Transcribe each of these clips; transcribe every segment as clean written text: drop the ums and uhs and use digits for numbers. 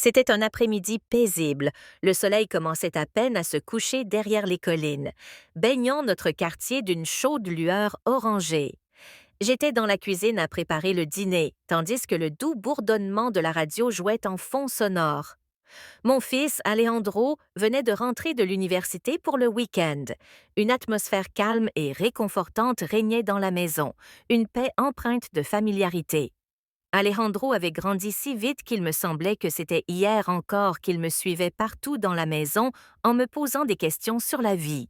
C'était un après-midi paisible. Le soleil commençait à peine à se coucher derrière les collines, baignant notre quartier d'une chaude lueur orangée. J'étais dans la cuisine à préparer le dîner, tandis que le doux bourdonnement de la radio jouait en fond sonore. Mon fils, Alejandro, venait de rentrer de l'université pour le week-end. Une atmosphère calme et réconfortante régnait dans la maison, une paix empreinte de familiarité. Alejandro avait grandi si vite qu'il me semblait que c'était hier encore qu'il me suivait partout dans la maison en me posant des questions sur la vie.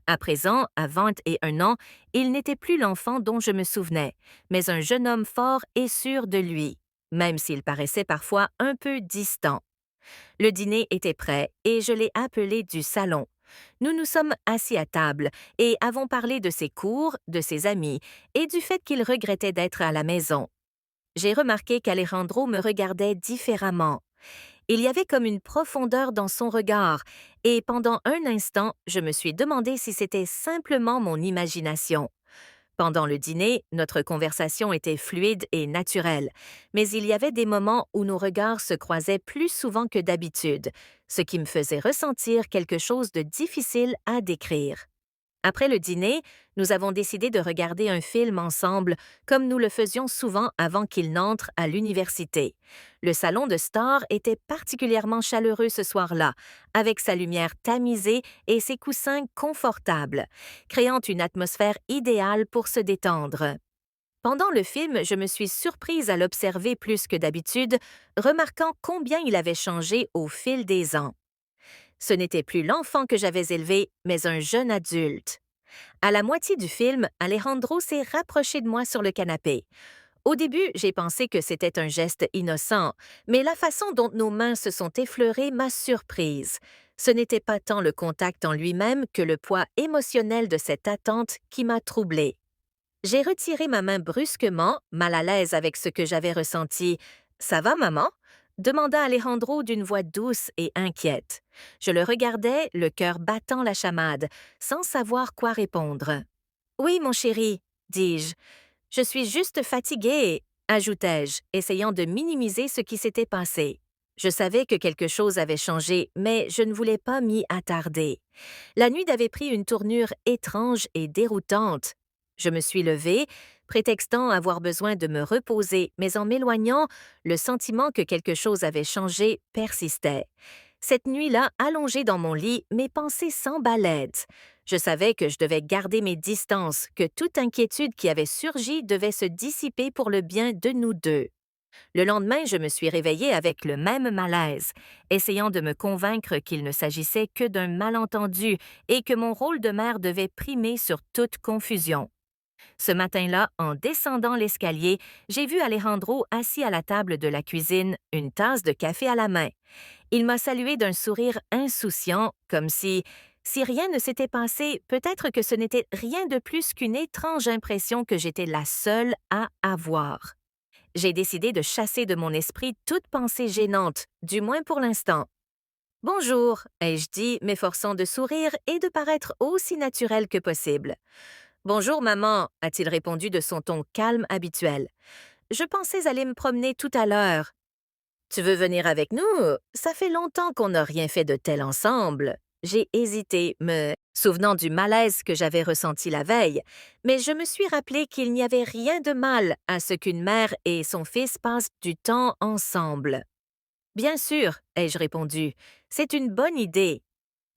À présent, à 21 ans, il n'était plus l'enfant dont je me souvenais, mais un jeune homme fort et sûr de lui, même s'il paraissait parfois un peu distant. Le dîner était prêt et je l'ai appelé du salon. Nous nous sommes assis à table et avons parlé de ses cours, de ses amis et du fait qu'il regrettait d'être à la maison. J'ai remarqué qu'Alejandro me regardait différemment. Il y avait comme une profondeur dans son regard, et pendant un instant, je me suis demandé si c'était simplement mon imagination. Pendant le dîner, notre conversation était fluide et naturelle, mais il y avait des moments où nos regards se croisaient plus souvent que d'habitude, ce qui me faisait ressentir quelque chose de difficile à décrire. Après le dîner, nous avons décidé de regarder un film ensemble, comme nous le faisions souvent avant qu'il n'entre à l'université. Le salon de Star était particulièrement chaleureux ce soir-là, avec sa lumière tamisée et ses coussins confortables, créant une atmosphère idéale pour se détendre. Pendant le film, je me suis surprise à l'observer plus que d'habitude, remarquant combien il avait changé au fil des ans. Ce n'était plus l'enfant que j'avais élevé, mais un jeune adulte. À la moitié du film, Alejandro s'est rapproché de moi sur le canapé. Au début, j'ai pensé que c'était un geste innocent, mais la façon dont nos mains se sont effleurées m'a surprise. Ce n'était pas tant le contact en lui-même que le poids émotionnel de cette attente qui m'a troublée. J'ai retiré ma main brusquement, mal à l'aise avec ce que j'avais ressenti. « Ça va, maman? » demanda Alejandro d'une voix douce et inquiète. Je le regardais, le cœur battant la chamade, sans savoir quoi répondre. « Oui, mon chéri, dis-je. Je suis juste fatiguée, ajoutai-je, essayant de minimiser ce qui s'était passé. Je savais que quelque chose avait changé, mais je ne voulais pas m'y attarder. La nuit avait pris une tournure étrange et déroutante. Je me suis levée, prétextant avoir besoin de me reposer, mais en m'éloignant, le sentiment que quelque chose avait changé persistait. Cette nuit-là, allongée dans mon lit, mes pensées s'emballaient. Je savais que je devais garder mes distances, que toute inquiétude qui avait surgi devait se dissiper pour le bien de nous deux. Le lendemain, je me suis réveillée avec le même malaise, essayant de me convaincre qu'il ne s'agissait que d'un malentendu et que mon rôle de mère devait primer sur toute confusion. Ce matin-là, en descendant l'escalier, j'ai vu Alejandro assis à la table de la cuisine, une tasse de café à la main. Il m'a salué d'un sourire insouciant, comme si rien ne s'était passé, peut-être que ce n'était rien de plus qu'une étrange impression que j'étais la seule à avoir. J'ai décidé de chasser de mon esprit toute pensée gênante, du moins pour l'instant. « Bonjour », ai-je dit, m'efforçant de sourire et de paraître aussi naturel que possible. « Bonjour, maman », a-t-il répondu de son ton calme habituel. « Je pensais aller me promener tout à l'heure. »« Tu veux venir avec nous? Ça fait longtemps qu'on n'a rien fait de tel ensemble. » J'ai hésité, me souvenant du malaise que j'avais ressenti la veille, mais je me suis rappelé qu'il n'y avait rien de mal à ce qu'une mère et son fils passent du temps ensemble. « Bien sûr, ai-je répondu, c'est une bonne idée. »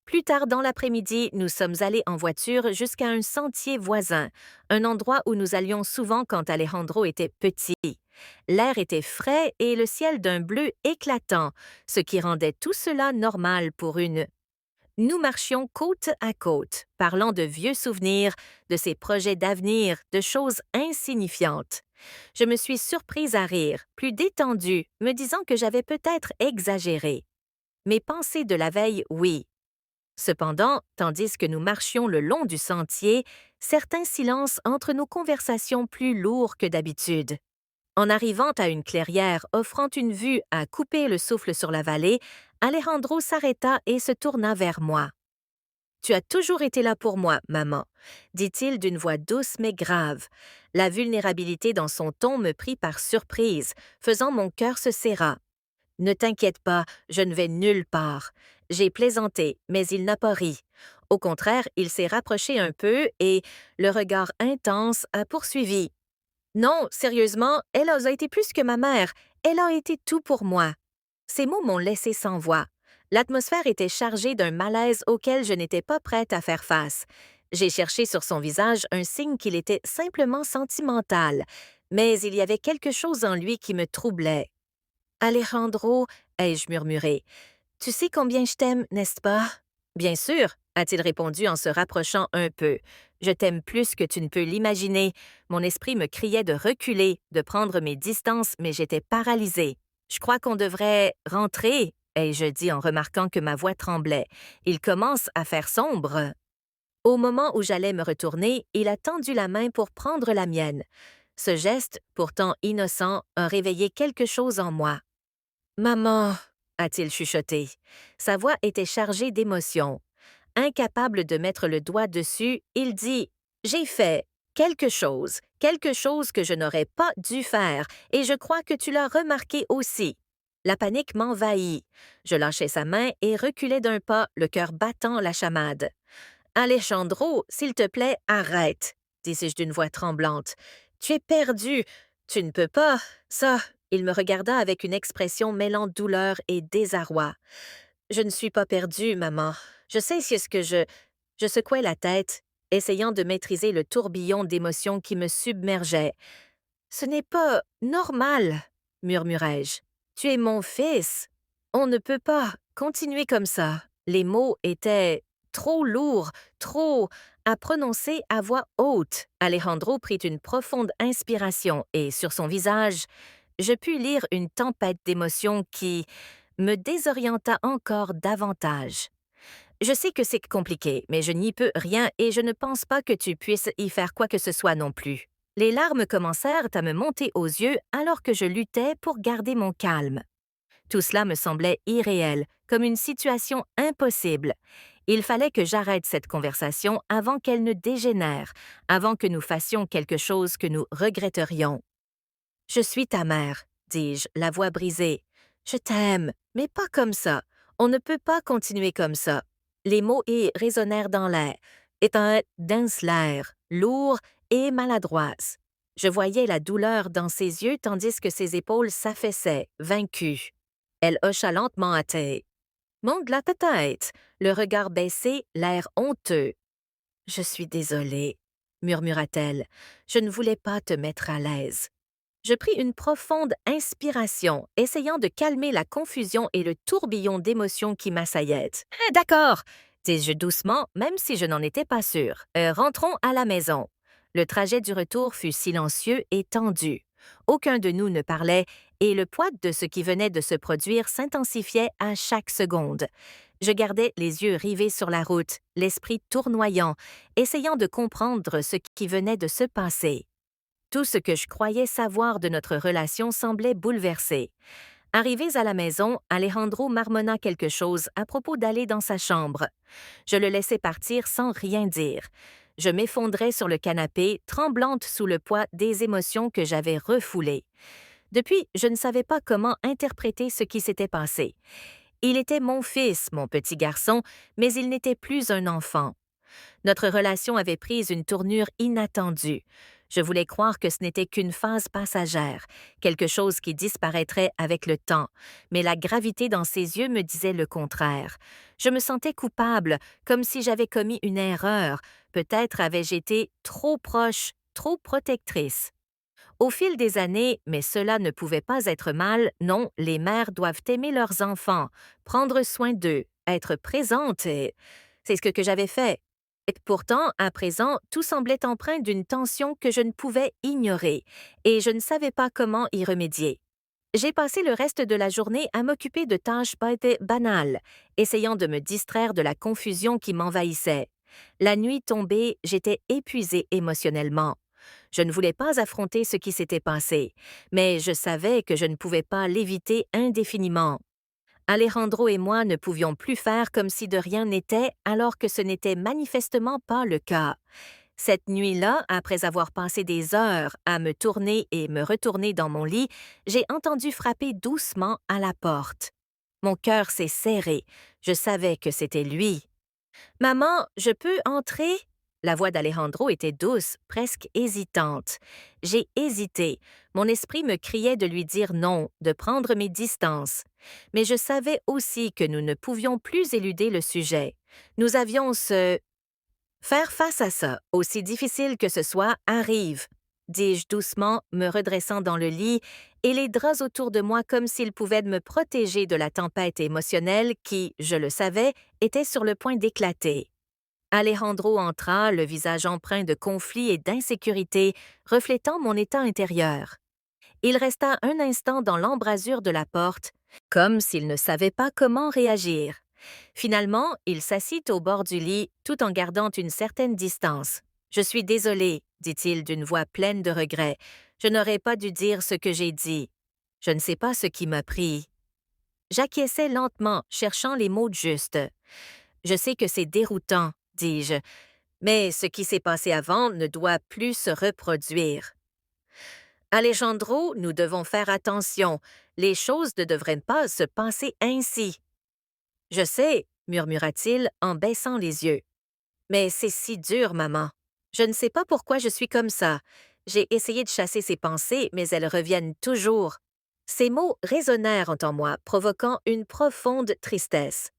Plus tard dans l'après-midi, nous sommes allés en voiture jusqu'à un sentier voisin, un endroit où nous allions souvent quand Alejandro était petit. L'air était frais et le ciel d'un bleu éclatant, ce qui rendait tout cela normal pour une. Nous marchions côte à côte, parlant de vieux souvenirs, de ses projets d'avenir, de choses insignifiantes. Je me suis surprise à rire, plus détendue, me disant que j'avais peut-être exagéré. Mes pensées de la veille, oui. Cependant, tandis que nous marchions le long du sentier, certains silences entre nos conversations plus lourds que d'habitude. En arrivant à une clairière offrant une vue à couper le souffle sur la vallée, Alejandro s'arrêta et se tourna vers moi. « Tu as toujours été là pour moi, maman, » dit-il d'une voix douce mais grave. La vulnérabilité dans son ton me prit par surprise, faisant mon cœur se serra. Ne t'inquiète pas, je ne vais nulle part. J'ai plaisanté, mais il n'a pas ri. Au contraire, il s'est rapproché un peu et, le regard intense, a poursuivi. Non, sérieusement, elle a été plus que ma mère. Elle a été tout pour moi. Ces mots m'ont laissé sans voix. L'atmosphère était chargée d'un malaise auquel je n'étais pas prête à faire face. J'ai cherché sur son visage un signe qu'il était simplement sentimental, mais il y avait quelque chose en lui qui me troublait. Alejandro, ai-je murmuré, tu sais combien je t'aime, n'est-ce pas? Bien sûr, a-t-il répondu en se rapprochant un peu. Je t'aime plus que tu ne peux l'imaginer. Mon esprit me criait de reculer, de prendre mes distances, mais j'étais paralysée. Je crois qu'on devrait rentrer, ai-je dit en remarquant que ma voix tremblait. Il commence à faire sombre. Au moment où j'allais me retourner, il a tendu la main pour prendre la mienne. Ce geste, pourtant innocent, a réveillé quelque chose en moi. Maman, a-t-il chuchoté. Sa voix était chargée d'émotion. Incapable de mettre le doigt dessus, il dit « J'ai fait quelque chose que je n'aurais pas dû faire, et je crois que tu l'as remarqué aussi. » La panique m'envahit. Je lâchai sa main et reculai d'un pas, le cœur battant la chamade. « Alejandro, s'il te plaît, arrête, » dis-je d'une voix tremblante. « Tu es perdu. Tu ne peux pas. Ça. » Il me regarda avec une expression mêlant douleur et désarroi. « Je ne suis pas perdue, maman. Je sais ce que je... » Je secouai la tête, essayant de maîtriser le tourbillon d'émotions qui me submergeait. « Ce n'est pas normal, » murmurai-je. « Tu es mon fils. On ne peut pas continuer comme ça. » Les mots étaient trop lourds, trop à prononcer à voix haute. Alejandro prit une profonde inspiration et, sur son visage, je pus lire une tempête d'émotions qui me désorienta encore davantage. Je sais que c'est compliqué, mais je n'y peux rien et je ne pense pas que tu puisses y faire quoi que ce soit non plus. Les larmes commencèrent à me monter aux yeux alors que je luttais pour garder mon calme. Tout cela me semblait irréel, comme une situation impossible. Il fallait que j'arrête cette conversation avant qu'elle ne dégénère, avant que nous fassions quelque chose que nous regretterions. « Je suis ta mère, » dis-je, la voix brisée. « Je t'aime, mais pas comme ça. On ne peut pas continuer comme ça. » Les mots y résonnèrent dans l'air, étincelèrent, lourds et maladroits. Je voyais la douleur dans ses yeux tandis que ses épaules s'affaissaient, vaincues. Elle hocha lentement à tête. Monte la tête, le regard baissé, l'air honteux. « Je suis désolée, » murmura-t-elle. « Je ne voulais pas te mettre à l'aise. » Je pris une profonde inspiration, essayant de calmer la confusion et le tourbillon d'émotions qui m'assaillaient. « D'accord, » dis-je doucement, même si je n'en étais pas sûre. Rentrons à la maison. » Le trajet du retour fut silencieux et tendu. Aucun de nous ne parlait, et le poids de ce qui venait de se produire s'intensifiait à chaque seconde. Je gardais les yeux rivés sur la route, l'esprit tournoyant, essayant de comprendre ce qui venait de se passer. Tout ce que je croyais savoir de notre relation semblait bouleversé. Arrivés à la maison, Alejandro marmonna quelque chose à propos d'aller dans sa chambre. Je le laissai partir sans rien dire. Je m'effondrais sur le canapé, tremblante sous le poids des émotions que j'avais refoulées. Depuis, je ne savais pas comment interpréter ce qui s'était passé. Il était mon fils, mon petit garçon, mais il n'était plus un enfant. Notre relation avait pris une tournure inattendue. Je voulais croire que ce n'était qu'une phase passagère, quelque chose qui disparaîtrait avec le temps, mais la gravité dans ses yeux me disait le contraire. Je me sentais coupable, comme si j'avais commis une erreur. Peut-être avais-je été trop proche, trop protectrice. Au fil des années, mais cela ne pouvait pas être mal, non, les mères doivent aimer leurs enfants, prendre soin d'eux, être présentes et... C'est ce que j'avais fait. Et pourtant, à présent, tout semblait empreint d'une tension que je ne pouvais ignorer, et je ne savais pas comment y remédier. J'ai passé le reste de la journée à m'occuper de tâches banales, essayant de me distraire de la confusion qui m'envahissait. La nuit tombée, j'étais épuisée émotionnellement. Je ne voulais pas affronter ce qui s'était passé, mais je savais que je ne pouvais pas l'éviter indéfiniment. Alejandro et moi ne pouvions plus faire comme si de rien n'était alors que ce n'était manifestement pas le cas. Cette nuit-là, après avoir passé des heures à me tourner et me retourner dans mon lit, j'ai entendu frapper doucement à la porte. Mon cœur s'est serré. Je savais que c'était lui. Maman, je peux entrer? La voix d'Alejandro était douce, presque hésitante. J'ai hésité. Mon esprit me criait de lui dire non, de prendre mes distances. Mais je savais aussi que nous ne pouvions plus éluder le sujet. Nous avions faire face à ça, aussi difficile que ce soit, arrive, dis-je doucement, me redressant dans le lit, et les draps autour de moi comme s'ils pouvaient me protéger de la tempête émotionnelle qui, je le savais, était sur le point d'éclater. Alejandro entra, le visage empreint de conflit et d'insécurité, reflétant mon état intérieur. Il resta un instant dans l'embrasure de la porte, comme s'il ne savait pas comment réagir. Finalement, il s'assit au bord du lit, tout en gardant une certaine distance. « Je suis désolé, dit-il d'une voix pleine de regret. Je n'aurais pas dû dire ce que j'ai dit. Je ne sais pas ce qui m'a pris. » J'acquiesçais lentement, cherchant les mots justes. « Je sais que c'est déroutant, dis-je, mais ce qui s'est passé avant ne doit plus se reproduire. » Alejandro, nous devons faire attention. Les choses ne devraient pas se passer ainsi. « Je sais, murmura-t-il en baissant les yeux. Mais c'est si dur, maman. Je ne sais pas pourquoi je suis comme ça. J'ai essayé de chasser ces pensées, mais elles reviennent toujours. Ces mots résonnèrent en moi, provoquant une profonde tristesse.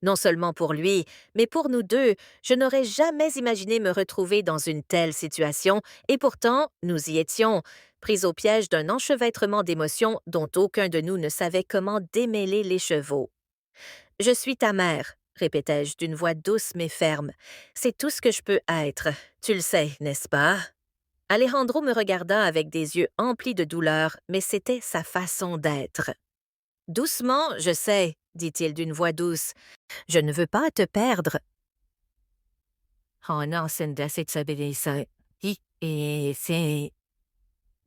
Non seulement pour lui, mais pour nous deux, je n'aurais jamais imaginé me retrouver dans une telle situation, et pourtant, nous y étions, pris au piège d'un enchevêtrement d'émotions dont aucun de nous ne savait comment démêler les chevaux. « Je suis ta mère, » répétai-je d'une voix douce mais ferme. « C'est tout ce que je peux être. Tu le sais, n'est-ce pas? » Alejandro me regarda avec des yeux emplis de douleur, mais c'était sa façon d'être. « Doucement, je sais, » dit-il d'une voix douce. « Je ne veux pas te perdre. » Oh non, c'est et c'est...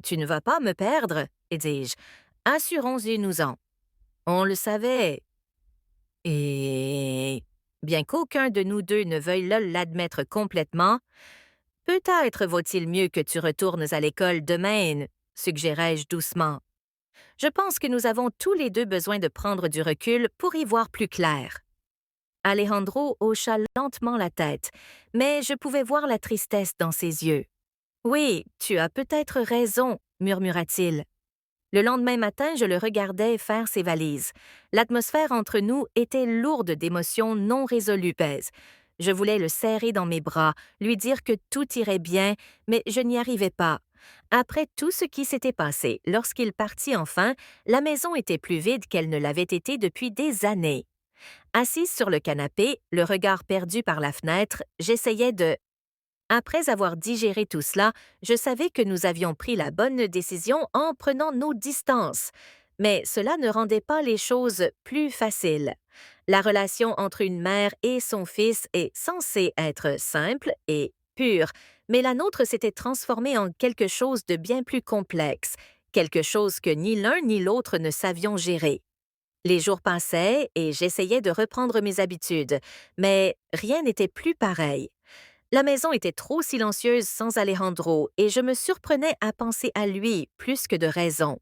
Tu ne vas pas me perdre, dis-je. Assurons-nous-en. On le savait. Et bien qu'aucun de nous deux ne veuille l'admettre complètement, peut-être vaut-il mieux que tu retournes à l'école demain, suggérai-je doucement. Je pense que nous avons tous les deux besoin de prendre du recul pour y voir plus clair. Alejandro hocha lentement la tête, mais je pouvais voir la tristesse dans ses yeux. « Oui, tu as peut-être raison, » murmura-t-il. Le lendemain matin, je le regardais faire ses valises. L'atmosphère entre nous était lourde d'émotions non résolues. Je voulais le serrer dans mes bras, lui dire que tout irait bien, mais je n'y arrivais pas. Après tout ce qui s'était passé, lorsqu'il partit enfin, la maison était plus vide qu'elle ne l'avait été depuis des années. Assise sur le canapé, le regard perdu par la fenêtre, j'essayais de... Après avoir digéré tout cela, je savais que nous avions pris la bonne décision en prenant nos distances. Mais cela ne rendait pas les choses plus faciles. La relation entre une mère et son fils est censée être simple et pure, mais la nôtre s'était transformée en quelque chose de bien plus complexe, quelque chose que ni l'un ni l'autre ne savions gérer. Les jours passaient et j'essayais de reprendre mes habitudes, mais rien n'était plus pareil. La maison était trop silencieuse sans Alejandro et je me surprenais à penser à lui plus que de raison.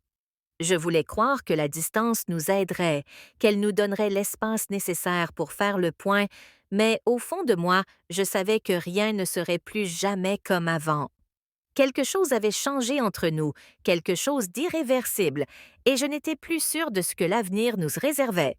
Je voulais croire que la distance nous aiderait, qu'elle nous donnerait l'espace nécessaire pour faire le point, mais au fond de moi, je savais que rien ne serait plus jamais comme avant. Quelque chose avait changé entre nous, quelque chose d'irréversible, et je n'étais plus sûre de ce que l'avenir nous réservait.